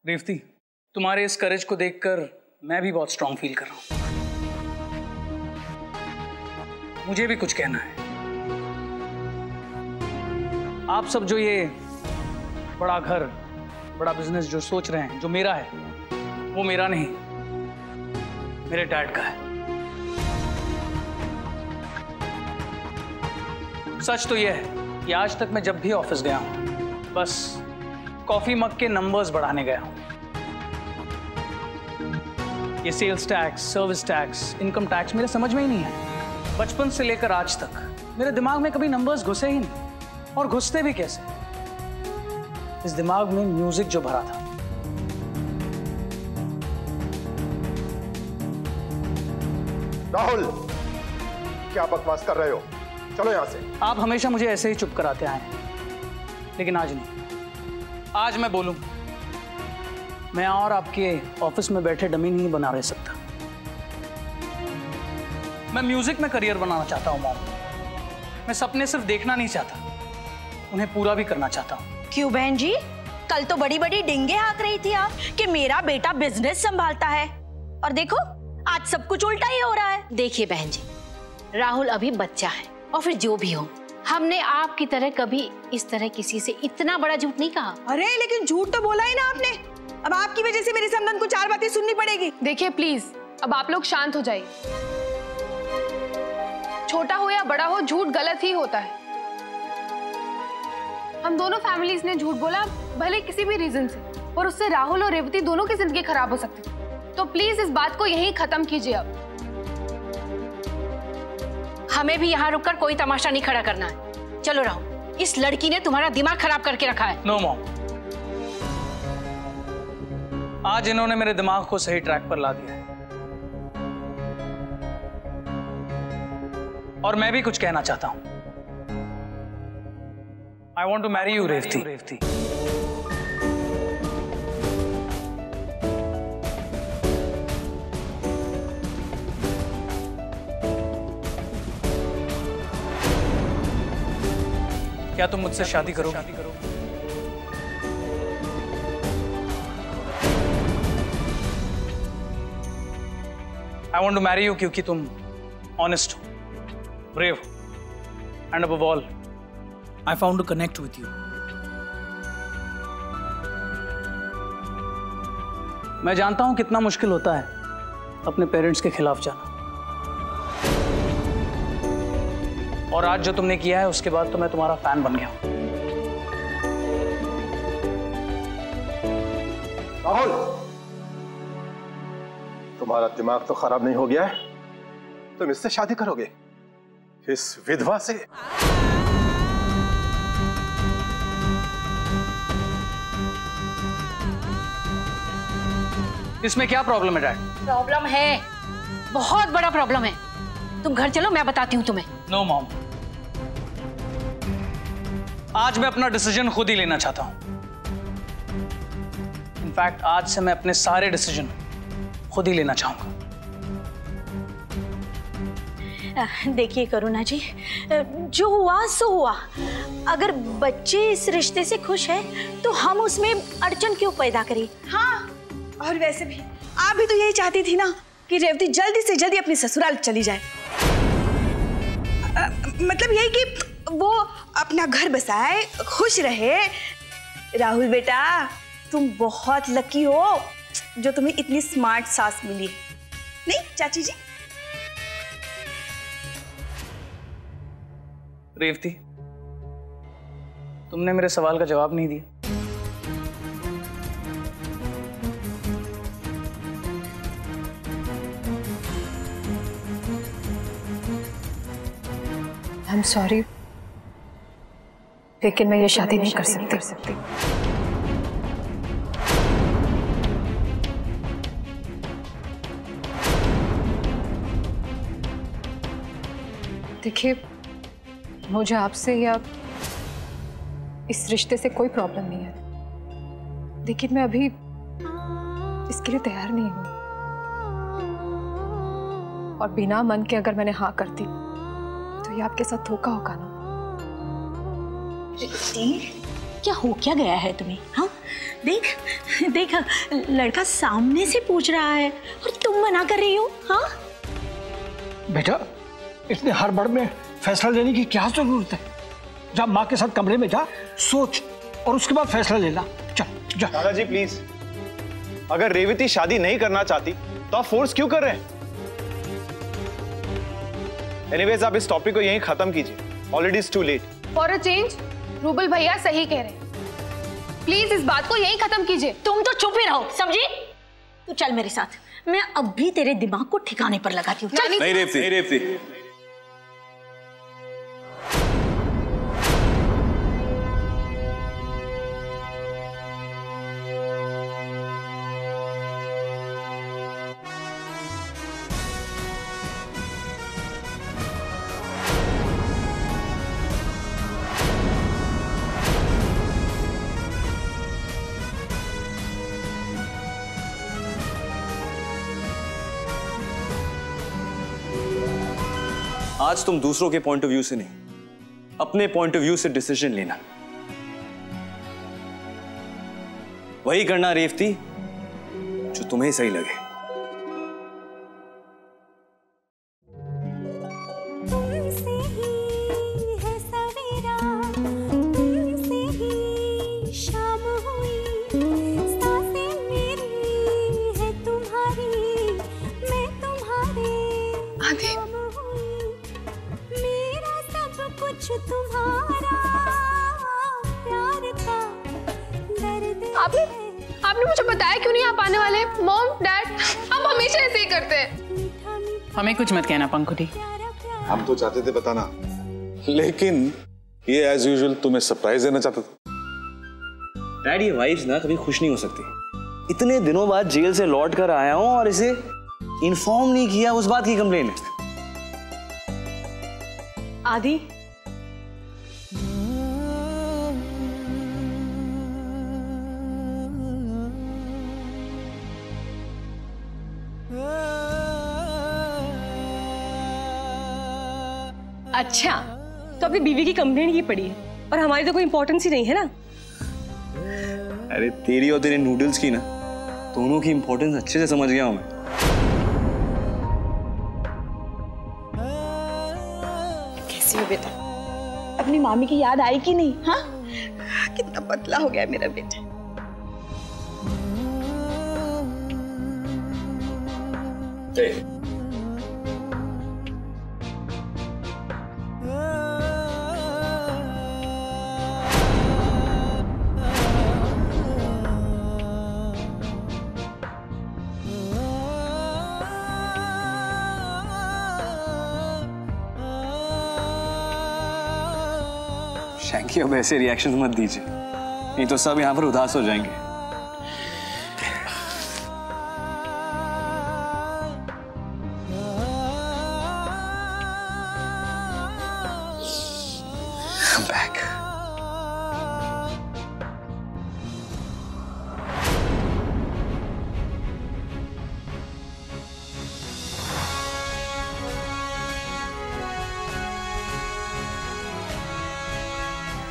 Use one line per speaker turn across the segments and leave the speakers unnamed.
रेवती, तुम्हारे इस करेज को देखकर मैं भी बहुत स्ट्रांग फील कर रहा हूं। मुझे भी कुछ कहना है। आप सब जो ये बड़ा घर, बड़ा बिजनेस जो सोच रहे हैं, जो मेरा है, वो मेरा नहीं, मेरे डैड का है। सच तो यह है कि आज तक मैं जब भी ऑफिस गया हूं, बस कॉफी मग के नंबर्स बढ़ाने गया हूं। ये sales tax, service tax, income tax मेरे समझ में ही नहीं है। बचपन से लेकर आज तक मेरे दिमाग में कभी नंबर्स घुसे ही नहीं, और घुसते भी कैसे। इस दिमाग में म्यूजिक जो भरा था।
राहुल, क्या बकवास कर रहे हो? चलो यहां से।
आप हमेशा मुझे ऐसे ही चुप कराते आए हैं, लेकिन आज नहीं। आज मैं बोलूं, मैं और आपके ऑफिस में बैठे डमी नहीं बना रह सकता। मैं म्यूजिक में करियर बनाना चाहता हूं मॉम। मैं सपने सिर्फ देखना नहीं चाहता, उन्हें पूरा भी करना चाहता हूं।
क्यों बहन जी, कल तो बड़ी बड़ी डिंगे हाँक रही थी आप कि मेरा बेटा बिजनेस संभालता है, और देखो आज सब कुछ उल्टा ही हो रहा है।
देखिए बहन जी, राहुल अभी बच्चा है, और फिर जो भी हो, हमने आपकी तरह कभी इस तरह किसी से इतना बड़ा झूठ नहीं कहा।
अरे लेकिन झूठ तो बोला ही ना आपने। अब आपकी वजह से मेरे समधन को 4 बातें सुननी पड़ेगी।
देखिए प्लीज, अब आप लोग शांत हो जाइए। छोटा हो या बड़ा हो, झूठ गलत ही होता है। हम दोनों फैमिलीज ने झूठ बोला, भले किसी भी रीजन से, और उससे राहुल और रेवती दोनों की जिंदगी खराब हो सकती थी। तो प्लीज इस बात को यहीं खत्म कीजिए। अब
हमें भी यहाँ रुककर कोई तमाशा नहीं खड़ा करना है। चलो राहुल, इस लड़की ने तुम्हारा दिमाग खराब करके रखा है।
नो मॉम, आज इन्होंने मेरे दिमाग को सही ट्रैक पर ला दिया है, और मैं भी कुछ कहना चाहता हूं। I want to marry you, Revati. क्या तुम मुझसे शादी करोगे? I want to marry you क्योंकि तुम honest हो, brave हो, and above all, I found to connect with you. मैं जानता हूं कितना मुश्किल होता है अपने पेरेंट्स के खिलाफ जाना, और आज जो तुमने किया है उसके बाद तो मैं तुम्हारा फैन बन गया हूं।
राहुल, तुम्हारा दिमाग तो खराब नहीं हो गया है? तुम इससे शादी करोगे, इस विधवा से?
इसमें क्या प्रॉब्लम है डैड?
प्रॉब्लम है, बहुत बड़ा प्रॉब्लम है। तुम घर चलो, मैं बताती हूँ तुम्हें।
नो मॉम, आज मैं अपना डिसीजन खुद ही लेना चाहता हूं। इनफैक्ट आज से मैं अपने सारे डिसीजन खुद ही लेना चाहूंगा।
देखिए करुणा जी, जो हुआ सो हुआ। अगर बच्चे इस रिश्ते से खुश है तो हम उसमें अड़चन क्यों पैदा करें?
हाँ, और वैसे भी आप भी तो यही चाहती थी ना कि रेवती जल्दी से जल्दी अपनी ससुराल चली जाए। मतलब यही कि वो अपना घर बसाए, खुश रहे। राहुल बेटा, तुम बहुत लकी हो जो तुम्हें इतनी स्मार्ट सास मिली। नहीं चाची जी?
रेवती, तुमने मेरे सवाल का जवाब नहीं दिया।
I'm sorry, लेकिन मैं ये शादी नहीं कर सकती। देखिए, मुझे आपसे या इस रिश्ते से कोई प्रॉब्लम नहीं है, लेकिन मैं अभी इसके लिए तैयार नहीं हूं। और बिना मन के अगर मैंने हाँ कर दी तो ये आपके साथ धोखा होगा ना।
क्या हो क्या गया है तुम्हें? हाँ देख, देख, लड़का सामने से पूछ रहा है और तुम मना कर रही हो। हाँ
बेटा, इतने हड़बड़ में फैसला लेने की क्या जरूरत है? जा माँ के साथ कमरे में जा, सोच और उसके बाद फैसला लेना। चल जा।
दादाजी प्लीज, अगर रेवती शादी नहीं करना चाहती तो आप फोर्स क्यों कर रहे हैं? एनीवेज, आप इस टॉपिक को यहीं खत्म कीजिए। Already it's too late.
For a change Rubal भैया सही कह रहे हैं, प्लीज इस बात को यहीं खत्म कीजिए।
तुम तो चुप ही रहो, समझी? तू चल मेरे साथ, मैं अब भी तेरे दिमाग को ठिकाने पर लगाती हूँ।
नहीं रेवती।
आज तुम दूसरों के पॉइंट ऑफ व्यू से नहीं, अपने पॉइंट ऑफ व्यू से डिसीजन लेना। वही करना रेवती जो तुम्हें सही लगे।
आपने मुझे बताया क्यों नहीं आप आने वाले? मॉम, डैड, आप हमेशा ऐसे ही करते हैं।
हमें कुछ मत कहना पंखुड़ी।
हम तो चाहते थे बताना, लेकिन ये एज यूजुअल तुम्हें सरप्राइज देना चाहता था।
डैड, ये वाइफ्स ना कभी खुश नहीं हो सकती। इतने दिनों बाद जेल से लौट कर आया हूं और इसे इन्फॉर्म नहीं किया, उस बात की कंप्लेन है।
आदि,
अच्छा, तो अपनी बीवी की कंप्लेंट की पड़ी है और हमारी तो कोई इंपॉर्टेंस ही नहीं है ना।
अरे तेरी और तेरे नूडल्स की ना, दोनों की इंपॉर्टेंस अच्छे से समझ गया हूं मैं।
कैसी हो बेटा? अपनी मामी की याद आई कि नहीं? हाँ, कितना पतला हो गया मेरा बेटा।
शैंकी, अब ऐसे रिएक्शन मत दीजिए, नहीं तो सब यहाँ पर उदास हो जाएंगे। I'm back.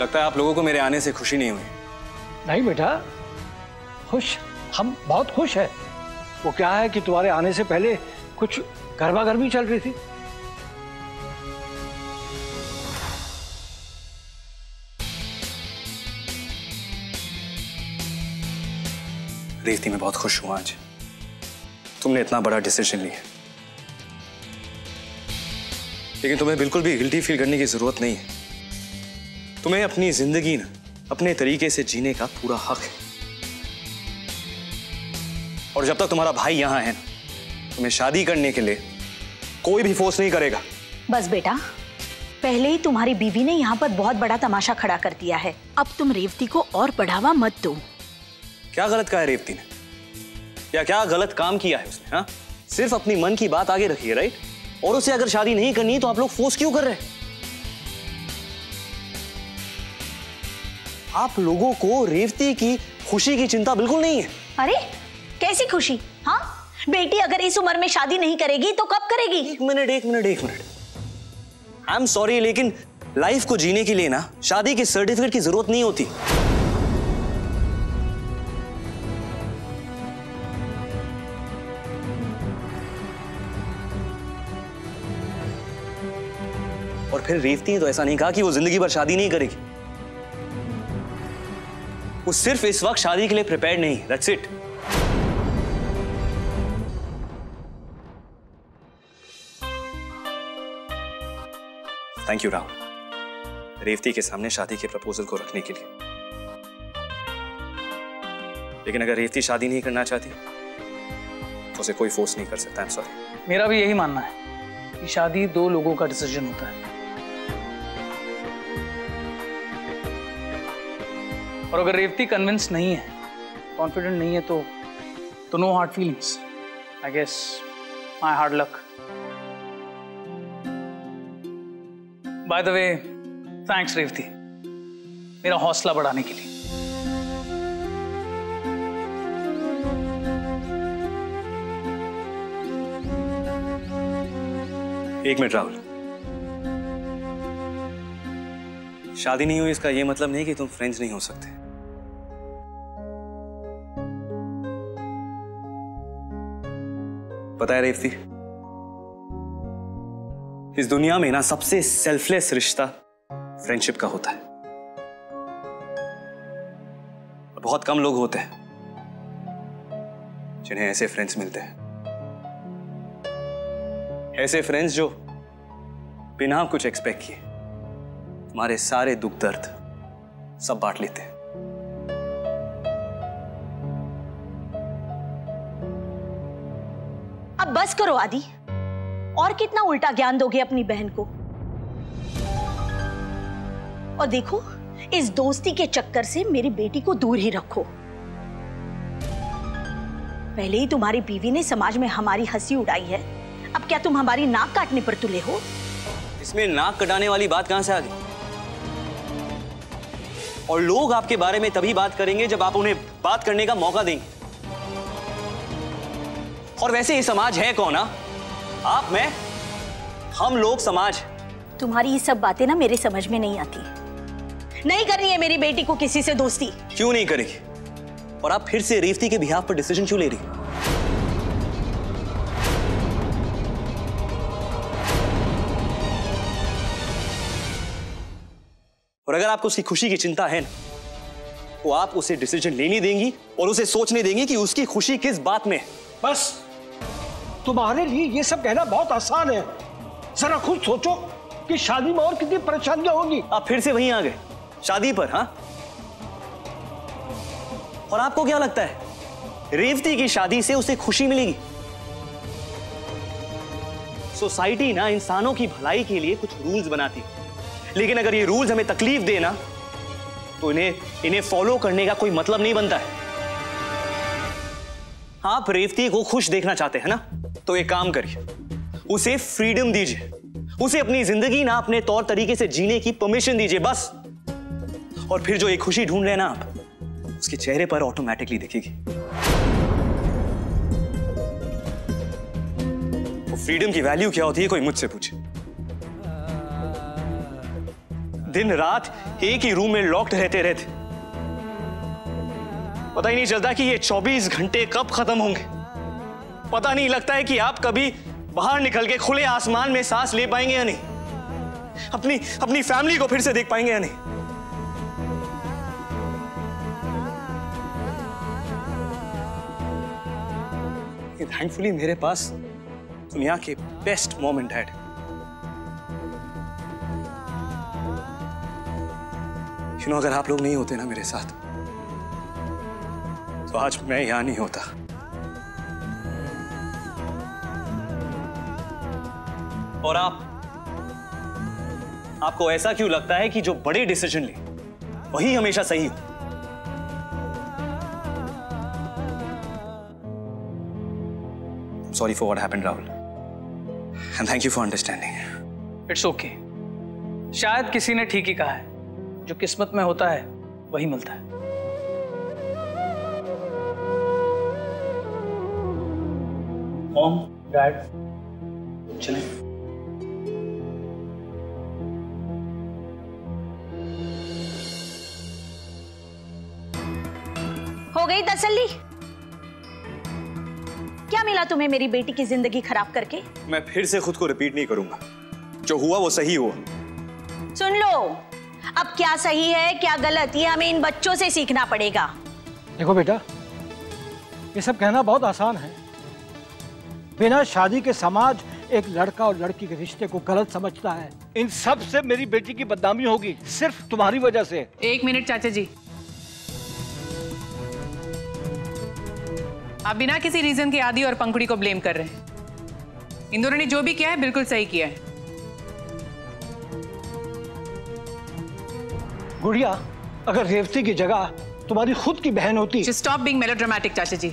लगता है आप लोगों को मेरे आने से खुशी नहीं हुई।
नहीं बेटा, खुश, हम बहुत खुश हैं। वो क्या है कि तुम्हारे आने से पहले कुछ गर्मा-गर्मी चल रही थी।
रेवती, मैं बहुत खुश हूं आज तुमने इतना बड़ा डिसीजन लिया, लेकिन तुम्हें बिल्कुल भी गिल्टी फील करने की जरूरत नहीं है। तुम्हें अपनी जिंदगी ना अपने तरीके से जीने का पूरा हक है, और जब तक तुम्हारा भाई यहां है ना, तुम्हें शादी करने के लिए कोई भी फोर्स नहीं करेगा।
बस बेटा, पहले ही तुम्हारी बीवी ने यहाँ पर बहुत बड़ा तमाशा खड़ा कर दिया है, अब तुम रेवती को और बढ़ावा मत दो।
क्या गलत कहा है रेवती ने, या क्या गलत काम किया है उसने? हाँ, सिर्फ अपनी मन की बात आगे रखी है, राइट? और उसे अगर शादी नहीं करनी तो आप लोग फोर्स क्यों कर रहे हैं? आप लोगों को रेवती की खुशी की चिंता बिल्कुल नहीं है।
अरे कैसी खुशी? हाँ, बेटी अगर इस उम्र में शादी नहीं करेगी तो कब करेगी?
एक मिनट। आई एम सॉरी, लेकिन लाइफ को जीने के लिए ना शादी के सर्टिफिकेट की जरूरत नहीं होती। फिर रेवती ने तो ऐसा नहीं कहा कि वो जिंदगी भर शादी नहीं करेगी। वो सिर्फ इस वक्त शादी के लिए प्रिपेयर्ड नहीं, that's it. Thank you Rahul, Revati के सामने शादी के प्रपोजल को रखने के लिए। लेकिन अगर रेवती शादी नहीं करना चाहती तो उसे कोई फोर्स नहीं कर सकता। I am sorry.
मेरा भी यही मानना है कि शादी दो लोगों का डिसीजन होता है, और अगर रेवती कन्विंस नहीं है, कॉन्फिडेंट नहीं है, तो no hard feelings. I guess my hard luck. By the way, thanks Revati, मेरा हौसला बढ़ाने के लिए।
एक मिनट राहुल, शादी नहीं हुई इसका ये मतलब नहीं कि तुम फ्रेंड्स नहीं हो सकते। पता है रेवती, इस दुनिया में ना सबसे सेल्फलेस रिश्ता फ्रेंडशिप का होता है। बहुत कम लोग होते हैं जिन्हें ऐसे फ्रेंड्स मिलते हैं, ऐसे फ्रेंड्स जो बिना कुछ एक्सपेक्ट किए तुम्हारे सारे दुख दर्द सब बांट लेते हैं।
अब बस करो आदि, और कितना उल्टा ज्ञान दोगे अपनी बहन को। और देखो, इस दोस्ती के चक्कर से मेरी बेटी को दूर ही रखो। पहले ही तुम्हारी बीवी ने समाज में हमारी हंसी उड़ाई है, अब क्या तुम हमारी नाक काटने पर तुले हो?
इसमें नाक कटाने वाली बात कहां से आ गई? और लोग आपके बारे में तभी बात करेंगे जब आप उन्हें बात करने का मौका देंगे। और वैसे ये समाज है कौन? आप, मैं, हम लोग समाज।
तुम्हारी ये सब बातें ना मेरे समझ में नहीं आती। नहीं करनी है मेरी बेटी को किसी से दोस्ती।
क्यों नहीं करेगी? और आप फिर से रेवती के बिहाफ पर डिसीजन क्यों ले रही? और अगर आपको उसकी खुशी की चिंता है ना, तो आप उसे डिसीजन लेने देंगी और उसे सोचने देंगी कि उसकी खुशी किस बात में है।
बस तुम्हारे लिए ये सब कहना बहुत आसान है। जरा खुद सोचो कि शादी में और कितनी परेशानियां होंगी।
आप फिर से वहीं आ गए, शादी पर। हाँ, और आपको क्या लगता है रेवती की शादी से उसे खुशी मिलेगी? सोसाइटी ना इंसानों की भलाई के लिए कुछ रूल्स बनाती है, लेकिन अगर ये रूल्स हमें तकलीफ देना तो इन्हें फॉलो करने का कोई मतलब नहीं बनता है। आप रेवती को खुश देखना चाहते हैं ना, तो एक काम करिए, उसे फ्रीडम दीजिए, उसे अपनी जिंदगी ना अपने तौर तरीके से जीने की परमिशन दीजिए, बस। और फिर जो एक खुशी ढूंढ रहे हैं ना आप, उसके चेहरे पर ऑटोमेटिकली दिखेगी। वो फ्रीडम की वैल्यू क्या होती है कोई मुझसे पूछे। दिन रात एक ही रूम में लॉक्ड रहते रहते पता ही नहीं चलता कि ये 24 घंटे कब खत्म होंगे। पता नहीं लगता है कि आप कभी बाहर निकल के खुले आसमान में सांस ले पाएंगे या नहीं, अपनी फैमिली को फिर से देख पाएंगे या नहीं। थैंकफुली मेरे पास दुनिया के बेस्ट मॉम एंड डैड। अगर आप लोग नहीं होते ना मेरे साथ, तो आज मैं यहां नहीं होता। और आपको ऐसा क्यों लगता है कि जो बड़े डिसीजन ले वही हमेशा सही हो? Sorry for what happened, Rahul. And thank you for understanding.
It's okay. शायद किसी ने ठीक ही कहा है, जो किस्मत में होता है वही मिलता है। मॉम, डैड, चलें।
हो गई तसल्ली? क्या मिला तुम्हें मेरी बेटी की जिंदगी खराब करके?
मैं फिर से खुद को रिपीट नहीं करूंगा, जो हुआ वो सही हुआ।
सुन लो, अब क्या सही है क्या गलत ये हमें इन बच्चों से सीखना पड़ेगा।
देखो बेटा, ये सब कहना बहुत आसान है। बिना शादी के समाज एक लड़का और लड़की के रिश्ते को गलत समझता है। इन सब से मेरी बेटी की बदनामी होगी, सिर्फ तुम्हारी वजह से।
एक मिनट चाचा जी, आप बिना किसी रीजन के आदि और पंखुड़ी को ब्लेम कर रहे हैं। इन दोनों ने जो भी किया है बिल्कुल सही किया है।
गुड़िया, अगर रेवती की जगह तुम्हारी खुद की बहन होती।
स्टॉप बीइंग मेलोड्रामेटिक चाचा जी।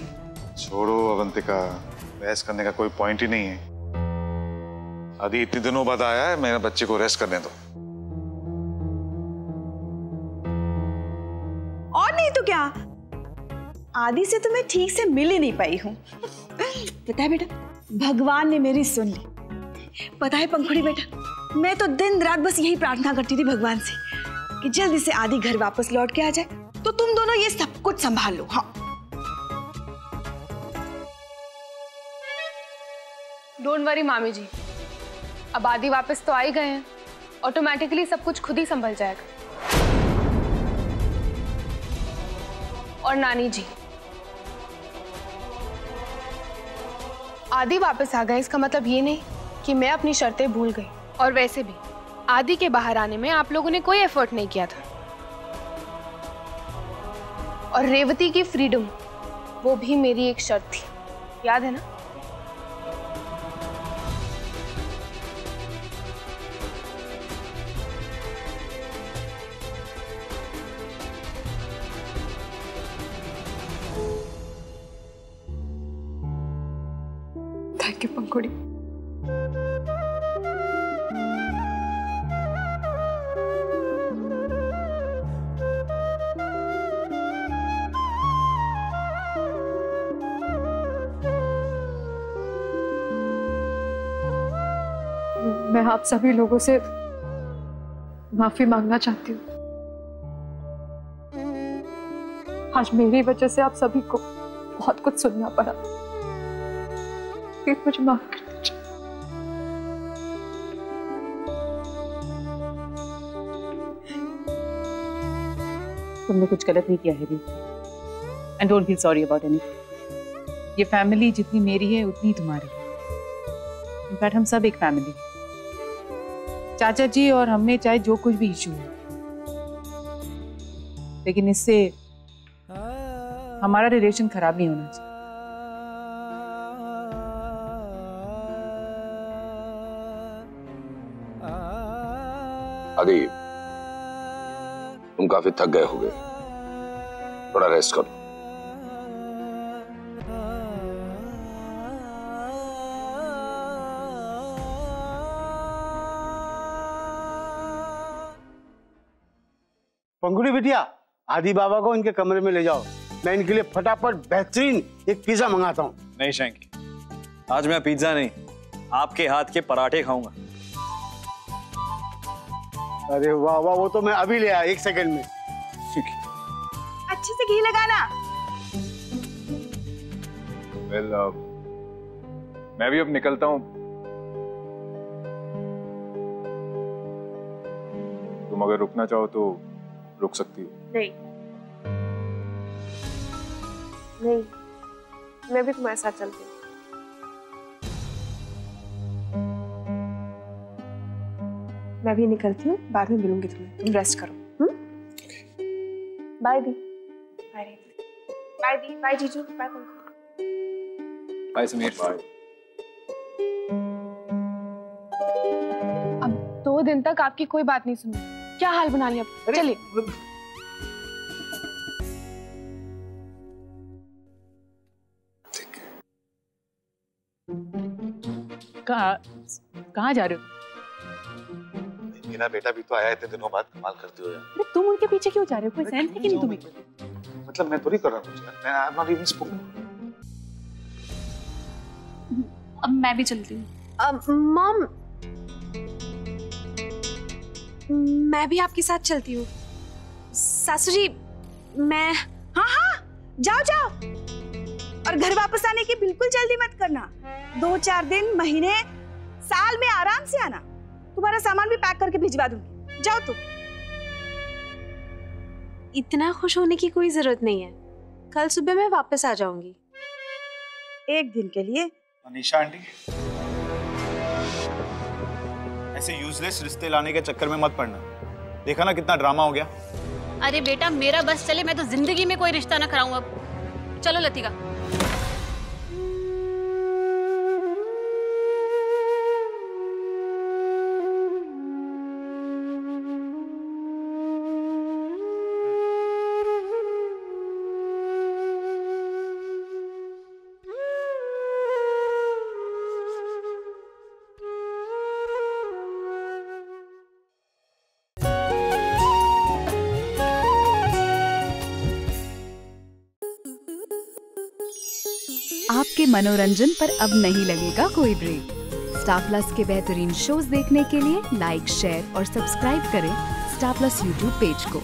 छोड़ो अवंतिका, बहस करने का कोई पॉइंट ही नहीं है। आदि इतने दिनों बाद आया है, मेरे बच्चे को रेस्ट करने दो।
और नहीं तो क्या, आदि से तो मैं ठीक से मिल ही नहीं पाई हूँ। पता है बेटा, भगवान ने मेरी सुन ली। पता है पंखुड़ी बेटा, मैं तो दिन रात बस यही प्रार्थना करती थी भगवान से कि जल्दी से आदि घर वापस लौट के आ जाए, तो तुम दोनों ये सब कुछ संभाल लो। हाँ,
डोंट वरी मामी जी, अब आदि वापस तो आ ही गए हैं, ऑटोमेटिकली सब कुछ खुद ही संभल जाएगा। और नानी जी, आदि वापस आ गए इसका मतलब ये नहीं कि मैं अपनी शर्तें भूल गई। और वैसे भी आदि के बाहर आने में आप लोगों ने कोई एफर्ट नहीं किया था। और रेवती की फ्रीडम, वो भी मेरी एक शर्त थी, याद है ना?
थैंक यू पंखुड़ी। मैं आप सभी लोगों से माफी मांगना चाहती हूँ। आज मेरी वजह से आप सभी को बहुत कुछ सुनना पड़ा। प्लीज मुझे माफ कर दीजिए।
तुमने कुछ गलत नहीं किया है दीदी, and don't feel sorry about anything. ये फैमिली जितनी मेरी है उतनी तुम्हारी है। इनफैक्ट हम सब एक फैमिली है। चाचा जी और हमें चाहे जो कुछ भी इशू है, लेकिन इससे हमारा रिलेशन खराब नहीं होना चाहिए।
आदि, तुम काफी थक गए होगे, थोड़ा रेस्ट करो।
पंखुड़ी बिटिया, आदि बाबा को इनके कमरे में ले जाओ, मैं इनके लिए फटाफट बेहतरीन एक पिज्जा मंगाता हूँ।
नहीं शैंकी, आज मैं पिज्जा नहीं, आपके हाथ के पराठे खाऊंगा।
अरे वाह वाह, वो तो मैं अभी ले आया, 1 सेकंड में।
अच्छे से घी लगाना।
वेल, मैं भी अब निकलता हूँ। तुम अगर रुकना चाहो तो रुक सकती हो।
नहीं, मैं भी तुम्हारे साथ चलती हूँ। मैं भी निकलती हूँ, बाद में मिलूंगी तुम्हें। तुम रेस्ट करो। बाय दी। बाय दी। बाय जीजू। Bye Pankhuri.
Bye Sameer. Bye.
अब 2 दिन तक आपकी कोई बात नहीं सुनी, क्या हाल बना लिया? चलिए।
कहाँ जा रहे हो?
मेरा बेटा भी तो आया इतने दिनों बाद, कमाल करती हो यार।
तुम उनके पीछे क्यों जा रहे हो? कोई सेंस है कि नहीं तुम्हें?
मतलब मैं थोड़ी कर रहा हूँ, मैं I am not even spoken.
अब मैं भी चलती हूँ। मॉम, मैं भी आपके साथ चलती हूँ। सासू जी, मैं।
हाँ हाँ, जाओ जाओ। और घर वापस आने की बिल्कुल जल्दी मत करना। 2-4 दिन, महीने, साल में आराम से आना। तुम्हारा सामान भी पैक करके भिजवा दूंगी।
जाओ तुम। इतना खुश होने की कोई जरूरत नहीं है, कल सुबह मैं वापस आ जाऊंगी, एक दिन के लिए।
अनीशा आंटी, ऐसे यूजलेस रिश्ते लाने के चक्कर में मत पड़ना। देखा ना कितना ड्रामा हो गया।
अरे बेटा मेरा बस चले, मैं तो जिंदगी में कोई रिश्ता ना कराऊं अब। चलो लतिका।
आपके मनोरंजन पर अब नहीं लगेगा कोई ब्रेक। स्टार प्लस के बेहतरीन शोज देखने के लिए लाइक, शेयर और सब्सक्राइब करें स्टार प्लस यूट्यूब पेज को।